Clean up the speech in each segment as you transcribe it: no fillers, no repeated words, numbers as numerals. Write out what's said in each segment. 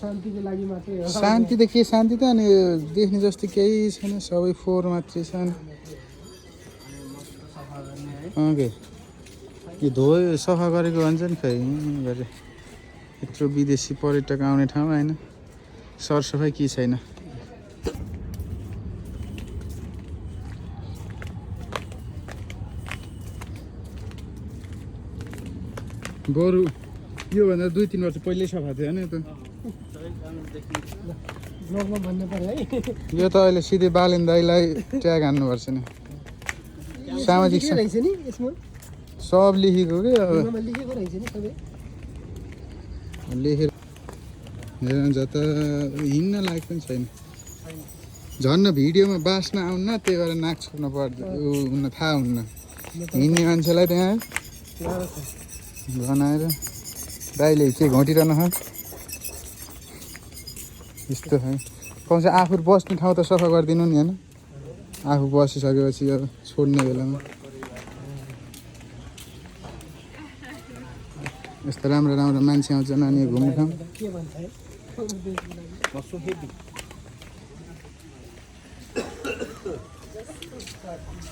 शान्तिको लागि मात्रै हो। शान्ति त के शान्ति त अनि देख्ने जस्तो केही छैन, सबै फोहोर मात्रै छन्। के यो धोयो सफा गरेको भन्छ नि खै गरे। यत्रो विदेशी पर्यटक आउने ठाउँ होइन, सरसफाइ के छैन। बरु योभन्दा 2-3 वर्ष पहिल्यै सफा थियो होइन त। ब्लगमा भन्नु पर्यो है। यो त अहिले सिधै बालेन दाइलाई ट्याग हान्नुपर्छ नि। सामाजिक रहेछ नि यसमा सब लेखेको के अब लेखेको रहेछ नि सबै लेखेर हेर्नु त हिँड्न लायक पनि छैन। झन् भिडियोमा बास्न आउन्न, त्यही भएर नाक छोप्न पर्छ, हुन थाहा हुन्न। हिँड्ने मान्छेलाई त्यहाँ बनाएर दाइले के घोटिरहन यस्तो है। कम से आफू बस्ने ठाउँ त सफा गरिदिनु नि होइन, आफू बसिसकेपछि अब छोड्ने बेलामा। यस्तो राम्रो राम्रो मान्छे आउँछ नानी घुम्ने ठाउँ।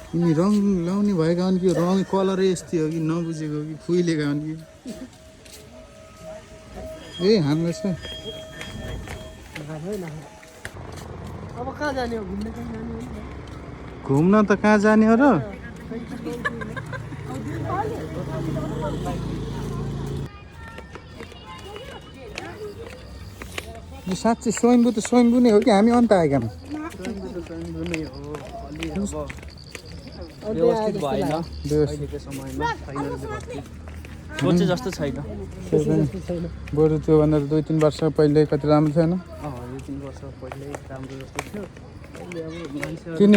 यिनी रङ लाउने भएका हुन् कि रङ कलरै यस्तै हो कि नबुझेको कि खुइलेका हुन् कि हाम्रो छ। अब कहाँ जाने हो? घुम्न कहाँ जाने हो? घुम्न त कहाँ जाने हो र? यो साँच्चै स्वयम्भू त स्वयम्भू नै हो कि हामी अन्त आएका छौँ? सोचे जस्तो छैन। बरु त्योभन्दा 2-3 वर्ष पहिले कति राम्रो थिएन? 2-3 वर्ष पहिले राम्रो जस्तो थियो। अहिले अब मान्छे किन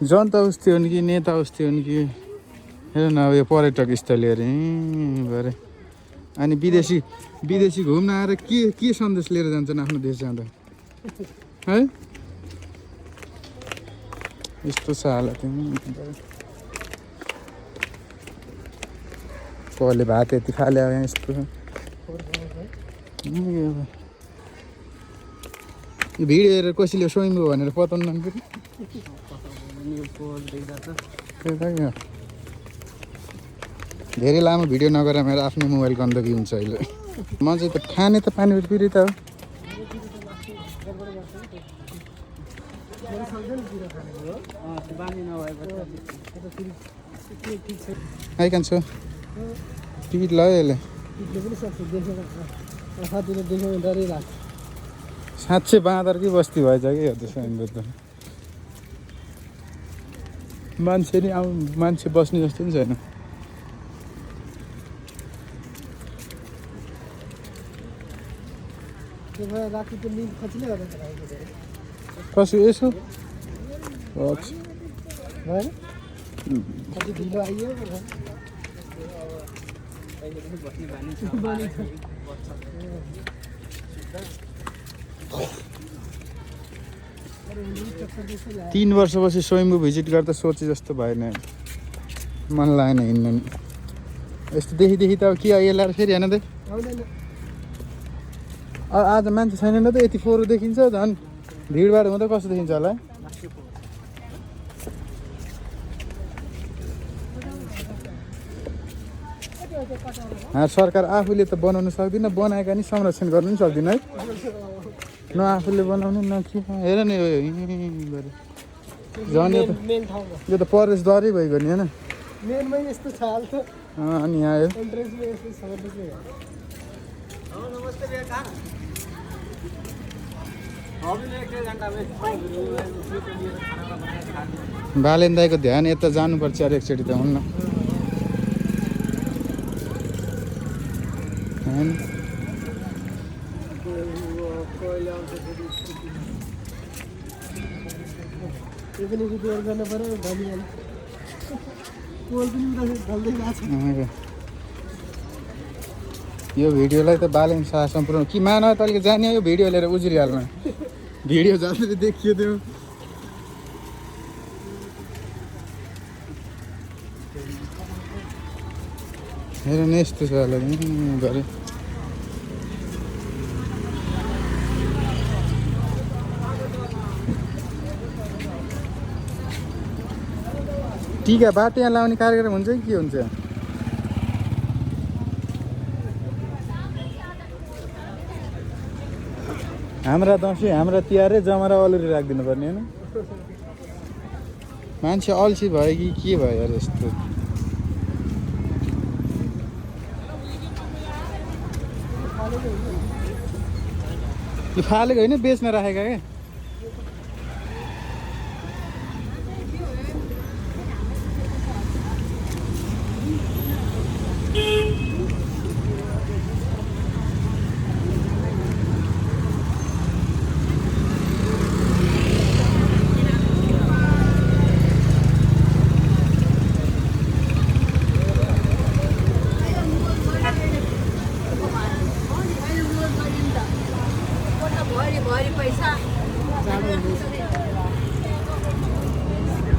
जनता उस्तै हुन् कि नेता उस्तै हुन् कि? हेर न अब यो पर्यटक स्थलहरू भरे अनि विदेशी घुम्न आएर के सन्देश लिएर जान्छन् आफ्नो देश जाँदा है? यस्तो छ हालत। कसले भात यति फाल्यो यहाँ यस्तो यो भिडियो हेरेर कसैले स्वयम्भू भनेर पताउनु फेरि धेरै लामो भिडियो नगरेर मेरो आफ्नो मोबाइल गन्दगी हुन्छ अहिले। म चाहिँ त खाने त पानी पिरी त हो। आइकान्छ टिकट लगायो यसले। साँच्चै बाँदरकै बस्ती भएछ कि यो त स्वयम्भू त। मान्छे बस्ने जस्तो पनि छैन। कसो यसो ढिलो आइयो। 3 वर्षपछि स्वयम्भू भिजिट गर्दा सोचे जस्तो भएन, मन लागेन हिँड्नु नि। यस्तो देखि त अब के यसलाई फेरि हेर्न त आज मान्छे छैन त यति फोहोर देखिन्छ। झन् भिडभाड हुँदा कस्तो देखिन्छ होला? सरकार आफूले त बनाउनु सक्दिन, बनाएका नि संरक्षण गर्नु पनि सक्दिन है। न आफूले बनाउने न के। हेर न झन् यो त प्रवेशद्वारै भइगयो नि होइन? अनि यहाँ आयो बालेन दाइको ध्यान यता जानुपर्छ अरे एकचोटि त हुन्न। यो भिडियोलाई त बालेन शाह सम्पूर्ण कि मान तैँले जाने यो भिडियो लिएर उज्रिहाल्न। भिडियो जाँदै देखियो त्यो। हेर न यस्तो छ होला गरे। टिका बाटिया लाउने कार्यक्रम हुन्छ कि के हुन्छ? हाम्रा दसैँ हाम्रा तिहारै जमरा अलुरी राखिदिनु पर्ने होइन? मान्छे अल्छी भयो कि के भयो यार यस्तो? यो फालेको होइन, बेच्न राखेका क्या। भरि पैसा